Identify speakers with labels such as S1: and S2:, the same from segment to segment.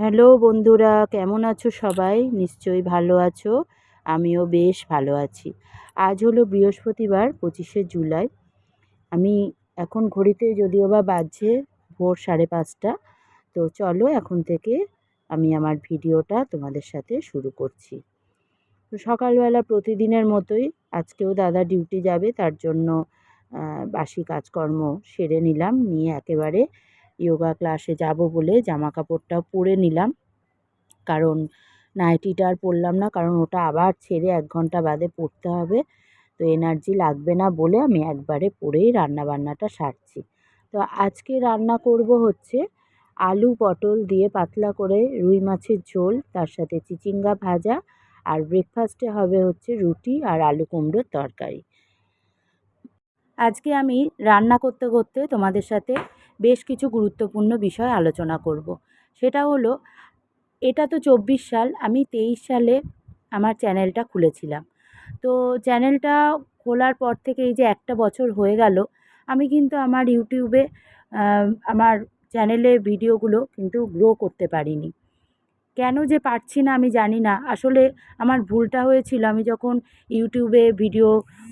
S1: Hello বন্ধুরা, কেমন আছো সবাই? নিশ্চয়ই ভালো আছো। আমিও বেশ ভালো আছি। আজ হলো বৃহস্পতিবার 25শে জুলাই। আমি এখন ঘড়িতে যদিও বা বাজছে ভোর 5:30। তো চলো এখন থেকে আমি আমার ভিডিওটা তোমাদের সাথে শুরু করছি। তো সকালবেলা প্রতিদিনের মতোই আজকেও দাদা ডিউটি যাবে, তার জন্য বাসি কাজকর্ম সেরে নিলাম। নিয়ে একেবারে যোগা ক্লাসে যাব বলে জামাকাপড়টাও পরে নিলাম। কারণ নাইটিটা আর পরলাম না, কারণ ওটা আবার ছেড়ে 1 ঘন্টা বাদে পরতে হবে। তো এনার্জি লাগবে না বলে আমি একবারে পরেই রান্নাবান্নাটা সারছি। তো আজকে রান্না করব হচ্ছে আলু পটল দিয়ে পাতলা করে রুই মাছের ঝোল, তার সাথে চিচিঙ্গা ভাজা, আর ব্রেকফাস্টে হবে হচ্ছে রুটি আর আলু কুমড়োর তরকারি। আজকে আমি রান্না করতে করতে তোমাদের সাথে বেশ কিছু গুরুত্বপূর্ণ বিষয় আলোচনা করব। সেটা হলো, এটা তো 24 সাল, আমি 23 সালে আমার চ্যানেলটা খুলেছিলাম। তো চ্যানেলটা খোলার পর থেকে এই যে একটা বছর হয়ে গেল, আমি কিন্তু আমার ইউটিউবে আমার চ্যানেলে ভিডিওগুলো কিন্তু গ্রো করতে পারিনি। কেন যে পারছি না আমি জানি না। আসলে আমার ভুলটা হয়েছিল, আমি যখন ইউটিউবে ভিডিও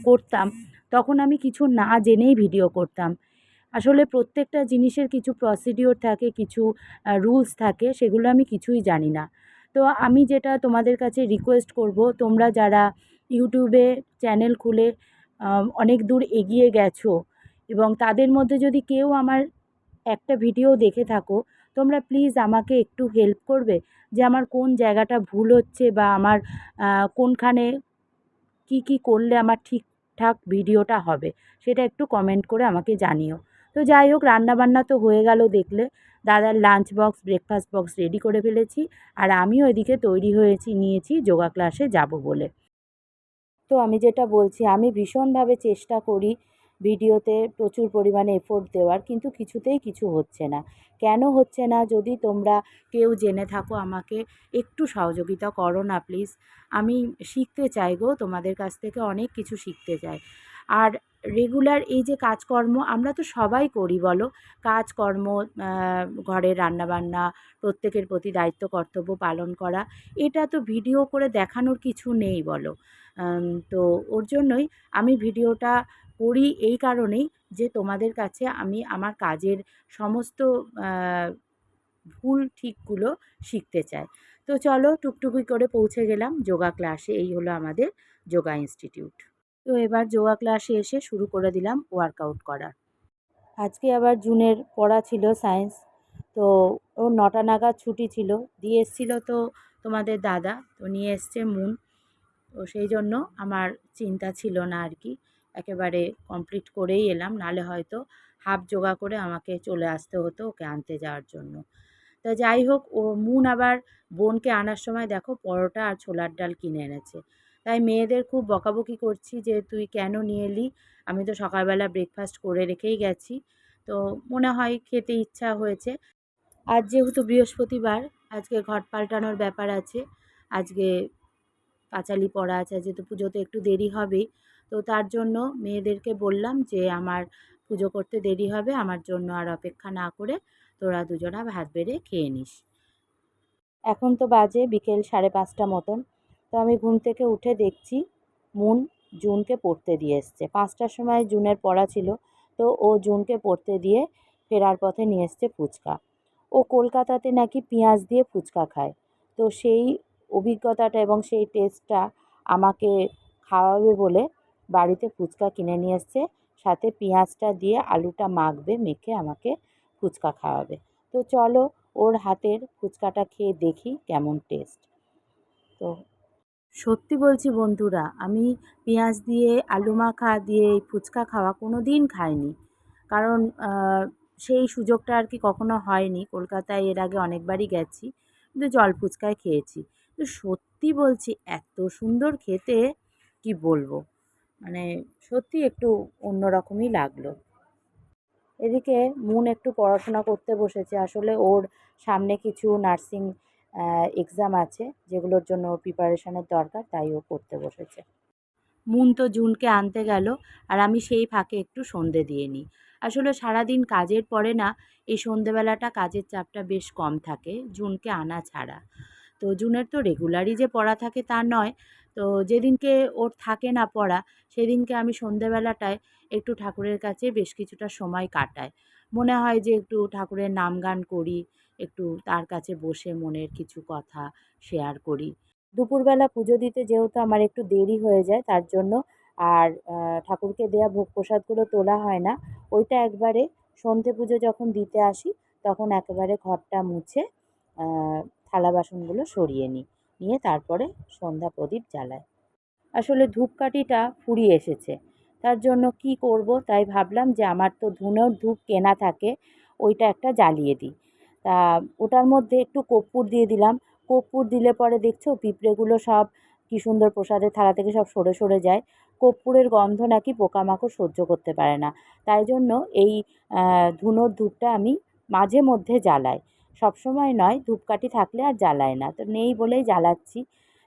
S1: করতাম তখন আমি কিছু না জেনেই ভিডিও করতাম। আসলে প্রত্যেকটা জিনিসের কিছু প্রসিডিওর থাকে, কিছু রুলস থাকে, সেগুলো আমি কিছুই জানি না। তো আমি যেটা তোমাদের কাছে রিকোয়েস্ট করব, তোমরা যারা ইউটিউবে চ্যানেল খুলে অনেক দূর এগিয়ে গেছো এবং তাদের মধ্যে যদি কেউ আমার একটা ভিডিও দেখে থাকো, তোমরা প্লিজ আমাকে একটু হেল্প করবে যে আমার কোন জায়গাটা ভুল হচ্ছে, বা আমার কোনখানে কি করলে আমার ঠিকঠাক ভিডিওটা হবে, সেটা একটু কমেন্ট করে আমাকে জানিও। তো যাই হোক, রান্নাবান্না তো হয়ে গেল দেখলে। দাদার lunch box, breakfast box ready করে ফেলেছি, আর আমিও এদিকে তৈরি নিয়েছি যোগা ক্লাসে যাব বলে। তো আমি যেটা বলছি, আমি ভীষণভাবে চেষ্টা করি ভিডিওতে প্রচুর পরিমাণে এফোর্ট দেওয়ার, কিন্তু কিছুতেই কিছু হচ্ছে না। কেন হচ্ছে না, যদি তোমরা কেউ জেনে থাকো আমাকে একটু সহযোগিতা করো না প্লিজ। আমি শিখতে চাই গো, তোমাদের কাছ থেকে অনেক কিছু শিখতে চাই। আর রেগুলার এই যে কাজকর্ম আমরা তো সবাই করি বলো, কাজকর্ম, ঘরের রান্নাবান্না, প্রত্যেকের প্রতি দায়িত্ব কর্তব্য পালন করা, এটা তো ভিডিও করে দেখানোর কিছু নেই বলো। তো ওর জন্যই আমি ভিডিওটা করি, এই কারণেই যে তোমাদের কাছে আমি আমার কাজের সমস্ত ভুল ঠিকগুলো শিখতে চাই। তো চলো, টুকটুকি করে পৌঁছে গেলাম যোগা ক্লাসে। এই হলো আমাদের যোগা ইনস্টিটিউট। তো এবার যোগা ক্লাসে এসে শুরু করে দিলাম ওয়ার্কআউট করা। আজকে আবার জুনের পড়া ছিল সায়েন্স। তো ওর 9টা নাগাদ ছুটি ছিল, দিয়ে এসেছিলো তো তোমাদের দাদা, তো নিয়ে এসছে মুন। তো সেই জন্য আমার চিন্তা ছিল না আর কি, একেবারে কমপ্লিট করেই এলাম, নালে হয়তো হাফ যোগা করে আমাকে চলে আসতে হতো ওকে আনতে যাওয়ার জন্য। তা যাই হোক, ও মুন আবার বোনকে আনার সময় দেখো পরোটা আর ছোলার ডাল কিনে এনেছে। তাই মেয়েদের খুব বকাবকি করছি যে তুই কেন নিয়ে এলি, আমি তো সকালবেলা ব্রেকফাস্ট করে রেখেই গেছি। তো মনে হয় খেতে ইচ্ছা হয়েছে। আজ যেহেতু বৃহস্পতিবার, আজকে ঘট পাল্টানোর ব্যাপার আছে। আজকে পাঁচালি পড়া আছে, যেহেতু পুজোতে একটু দেরি হবেই। তো তার জন্য মেয়েদেরকে বললাম যে আমার পুজো করতে দেরি হবে, আমার জন্য আর অপেক্ষা না করে তোরা দুজনা ভাত বেড়ে খেয়ে নিস। এখন তো বাজে বিকেল 5:30 মতন। তো আমি ঘুম থেকে উঠে দেখছি মুন জুনকে পড়তে দিয়ে এসছে। 5টার সময় জুনের পড়া ছিল, তো ও জুনকে পড়তে দিয়ে ফেরার পথে নিয়ে এসছে ফুচকা। ও কলকাতাতে নাকি পেঁয়াজ দিয়ে ফুচকা খায়। তো সেই অভিজ্ঞতাটা এবং সেই টেস্টটা আমাকে খাওয়াবে বলে বাড়িতে ফুচকা কিনে নিয়ে এসছে। সাথে পেঁয়াজটা দিয়ে আলুটা মাখবে, মেখে আমাকে ফুচকা খাওয়াবে। তো চলো ওর হাতের ফুচকাটা খেয়ে দেখি কেমন টেস্ট। তো সত্যি বলছি বন্ধুরা, আমি পেঁয়াজ দিয়ে আলু মাখা দিয়ে এই ফুচকা খাওয়া কোনো দিন খাইনি। কারণ সেই সুযোগটা আর কি কখনো হয়নি। কলকাতায় এর আগে অনেকবারই গেছি, কিন্তু জল ফুচকাই খেয়েছি। তো সত্যি বলছি, এত সুন্দর খেতে, কি বলবো, মানে সত্যি একটু অন্যরকমই লাগলো। এদিকে মুন একটু পড়াশোনা করতে বসেছে। আসলে ওর সামনে কিছু নার্সিং এক্সাম আছে, যেগুলোর জন্য ওর প্রিপারেশনের দরকার, তাই ও পড়তে বসেছে। মুনতো জুনকে আনতে গেল, আর আমি সেই ফাঁকে একটু সন্ধে দিয়ে নিই। আসলে সারাদিন কাজের পরে না এই সন্ধেবেলাটা কাজের চাপটা বেশ কম থাকে জুনকে আনা ছাড়া। তো জুনের তো রেগুলারই যে পড়া থাকে তা নয়। তো যেদিনকে ওর থাকে না পড়া, সেদিনকে আমি সন্ধেবেলাটায় একটু ঠাকুরের কাছে বেশ কিছুটা সময় কাটাই। মনে হয় যে একটু ঠাকুরের নাম গান করি, একটু তার কাছে বসে মনের কিছু কথা শেয়ার করি। দুপুরবেলা পুজো দিতে যেহেতু আমার একটু দেরি হয়ে যায়, তার জন্য আর ঠাকুরকে দেয়া ভোগ প্রসাদগুলো তোলা হয় না। ওইটা একবারে সন্ধে পুজো যখন দিতে আসি, তখন একেবারে ঘরটা মুছে থালা বাসনগুলো সরিয়ে নিই, নিয়ে তারপরে সন্ধ্যা প্রদীপ জ্বালাই। আসলে ধূপকাঠিটা ফুরিয়ে এসেছে, তার জন্য কি করব, তাই ভাবলাম যে আমার তো ধুনোর ধূপ কেনা থাকে, ওইটা একটা জ্বালিয়ে দিই। তা ওটার মধ্যে একটু কর্পূর দিয়ে দিলাম। কর্পূর দিলে পরে দেখছো পিঁপড়েগুলো সব কি সুন্দর প্রসাদের থালা থেকে সব সরে সরে যায়। কর্পূরের গন্ধ নাকি পোকামাকড় সহ্য করতে পারে না, তাই জন্য এই ধুনোর ধূপটা আমি মাঝে মধ্যে জ্বালাই। সবসময় নয়, ধূপকাঠি থাকলে আর জ্বালাই না, তো নেই বলেই জ্বালাচ্ছি।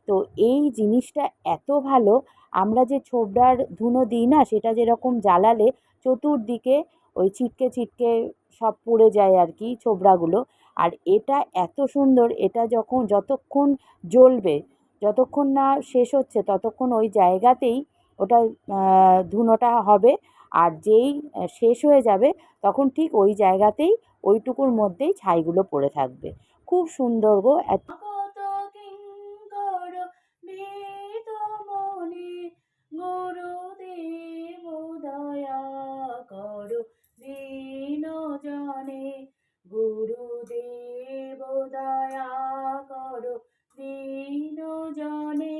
S1: তো এই জিনিসটা এত ভালো, আমরা যে ছোবড়ার ধুনো দিই না, সেটা যেরকম জ্বালালে চতুর্দিকে ওই ছিটকে ছিটকে সব পড়ে যায় আর কি ছোবড়াগুলো। আর এটা এত সুন্দর, এটা যতক্ষণ জ্বলবে, যতক্ষণ না শেষ হচ্ছে ততক্ষণ ওই জায়গাতেই ওটা ধুনোটা হবে। আর যেই শেষ হয়ে যাবে, তখন ঠিক ওই জায়গাতেই ওইটুকুর মধ্যেই ছাইগুলো পড়ে থাকবে। খুব সুন্দর গো, এত কত কিঙ্কর বেদ মনে, গুরুদেব দয়া করো দীন জনে, গুরুদেব দয়া করো দীন জনে,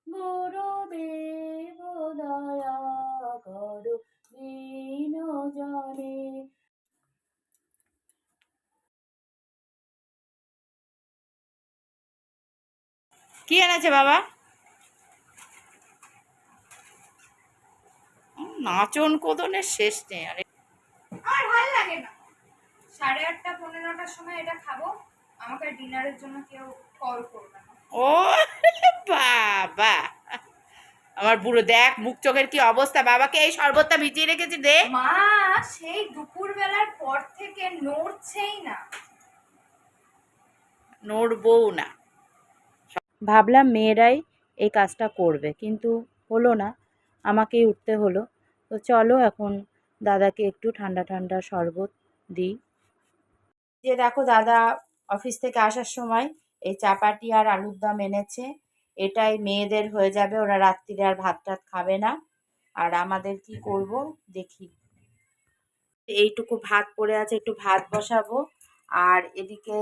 S1: গুরুদেব দয়া করো দীন জনে। কি এনেছে বাবা? নাচন কোদনের শেষ নেই। আরে
S2: আর ভালো লাগে না। 8:30 9:15টার সময় এটা খাবো, আমাকে ডিনারের জন্য কেউ কল করবে না।
S1: ও বাবা, আমার বুড়ো দেখ মুখ চোখের কি অবস্থা। বাবাকে এই শরবতটা ভিজিয়ে রেখেছি দে।
S2: মা সেই দুপুরবেলার পর থেকে নড়ছেই না।
S1: নড়বও না। ভাবলাম মেয়েরাই এই কাজটা করবে, কিন্তু হলো না, আমাকেই উঠতে হলো। তো চলো এখন দাদাকে একটু ঠান্ডা ঠান্ডা শরবত দিই। যে দেখো দাদা অফিস থেকে আসার সময় এই চাপাটি আর আলুর দম এনেছে। এটাই মেয়েদের হয়ে যাবে, ওরা রাত্রিরে আর ভাত টাত খাবে না। আর আমাদের কি করব দেখি। এইটুকু ভাত পড়ে আছে, একটু ভাত বসাবো। আর এদিকে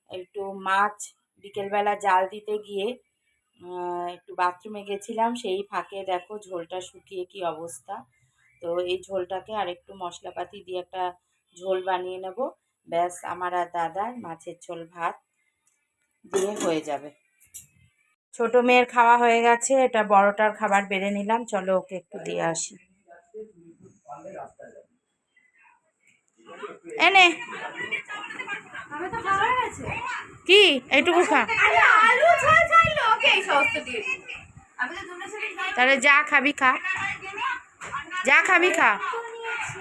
S1: একটু মাছ বিকেলবেলা জাল দিতে গিয়ে একটু বাথরুমে গেছিলাম, সেই ফাঁকে দেখো ঝোলটা শুকিয়ে কি অবস্থা। তো এই ঝোলটাকে আর একটু মশলাপাতি দিয়ে একটা ঝোল বানিয়ে নেব। ব্যাস, আমার আর দাদার মাছের ঝোল ভাত দিয়ে হয়ে যাবে। ছোট মেয়ের খাওয়া হয়ে গেছে, এটা বড়টার খাবার বেড়ে নিলাম। চলো ওকে একটু দিয়ে আসি। এনে
S2: আমি তো খাওয়া হয়ে গেছে।
S1: কি এইটুকু খা।
S2: আরে আলু ঝোল চাইলো, ওকে এই সমস্ত দিয়ে দিই। আমি তো দুটোর সাথে খাই।
S1: তাহলে যা খাবি খা, যা খাবি খা।
S2: তো নিয়েছি।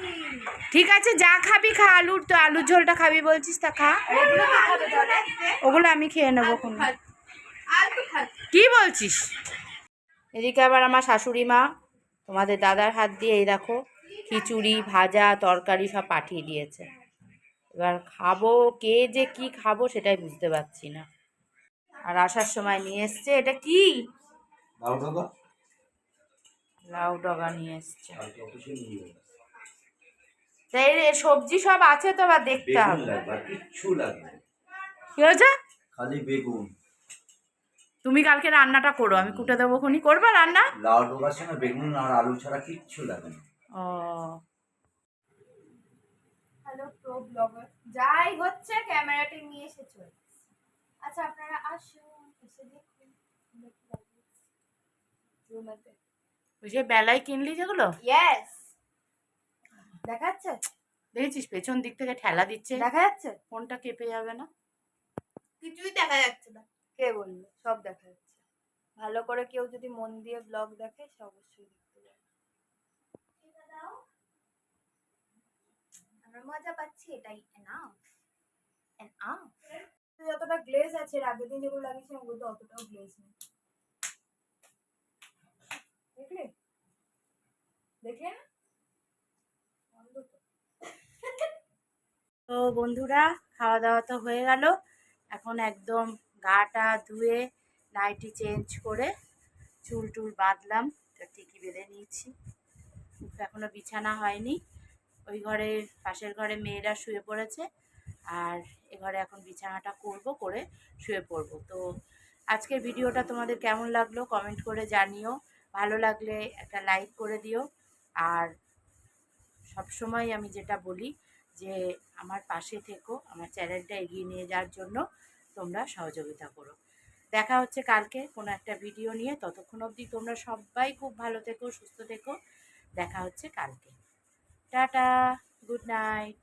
S1: ঠিক আছে, যা খাবি খা। আলুর ঝোলটা খাবি বলছিস, তা খা।
S2: আর এগুলো কে খাবে তাহলে?
S1: ওগুলো আমি খেয়ে নেবো কোনো।
S2: আলু খাবে।
S1: কি বলছিস? এদিকে আবার আমার শাশুড়ি মা তোমাদের দাদার হাত দিয়ে এই দেখো খিচুড়ি ভাজা তরকারি সব পাঠিয়ে দিয়েছে। এবার খাবো, কে যে কি খাবো সেটাই বুঝতে পারছি না। আর আসার সময় নিয়ে এসছে, এটা কি লাউ ডগা নিয়ে এসছে। তাই রে, সবজি সব আছে তো, আবার দেখতে হবে।
S3: কিচ্ছু লাগবে,
S1: কি হয়েছে?
S3: খালি বেগুন।
S1: তুমি কালকে রান্নাটা করো, আমি কুটে দেবো। খুনি করবা রান্না?
S3: লাউ ডোকার সঙ্গে বেগুন আর আলু ছাড়া কিচ্ছু লাগে না।
S1: ও
S2: হ্যালো প্রো ব্লগার, যাই হচ্ছে ক্যামেরাটি নিয়ে এসে চলে। আচ্ছা আপনারা আসুন, এসে দেখুন রুমেতে।
S1: ওই যে বেলায় কিনলি যেগুলো,
S2: ইয়েস, দেখা যাচ্ছে?
S1: দেখেছিস পেছন দিক থেকে ঠেলা দিচ্ছে,
S2: দেখা যাচ্ছে?
S1: ফোনটা কেঁপে যাবে না?
S2: কিছুই দেখা যাচ্ছে না। কে বললো? সব দেখা যাচ্ছে। ভালো করে কেউ যদি মন দিয়ে ব্লগ দেখে সে অবশ্যই দেখতে যাবে। আমরা মজা পাচ্ছি, এটাই এনাফ এনাফ। যতটা গ্লেজ আছে এর আগের দিন যেগুলো লাগিয়েছিলাম ওগুলো তো অতটাও গ্লেজ নেই। দেখলে দেখলে না বন্ধ তো।
S1: তো বন্ধুরা, খাওয়া দাওয়া তো হয়ে গেল। এখন একদম গাটা ধুয়ে নাইটি চেঞ্জ করে চুল টুল বাঁধলাম, তো ঠিকই বেঁধে নিয়েছি। এখনো বিছানা হয়নি, ওই ঘরে পাশের ঘরে মেয়েরা শুয়ে পড়েছে, আর এ ঘরে এখন বিছানাটা করব, করে শুয়ে পড়বো। তো আজকের ভিডিওটা তোমাদের কেমন লাগলো কমেন্ট করে জানিও, ভালো লাগলে একটা লাইক করে দিও। আর সবসময় আমি যেটা বলি যে আমার পাশে থেকো, আমার চ্যানেলটা এগিয়ে নিয়ে যাওয়ার জন্য তোমরা সহযোগিতা করো। দেখা হচ্ছে কালকে কোনো একটা ভিডিও নিয়ে, ততক্ষণ অবধি তোমরা সবাই খুব ভালো থেকো, সুস্থ থেকো। দেখা হচ্ছে কালকে। Tata, good night.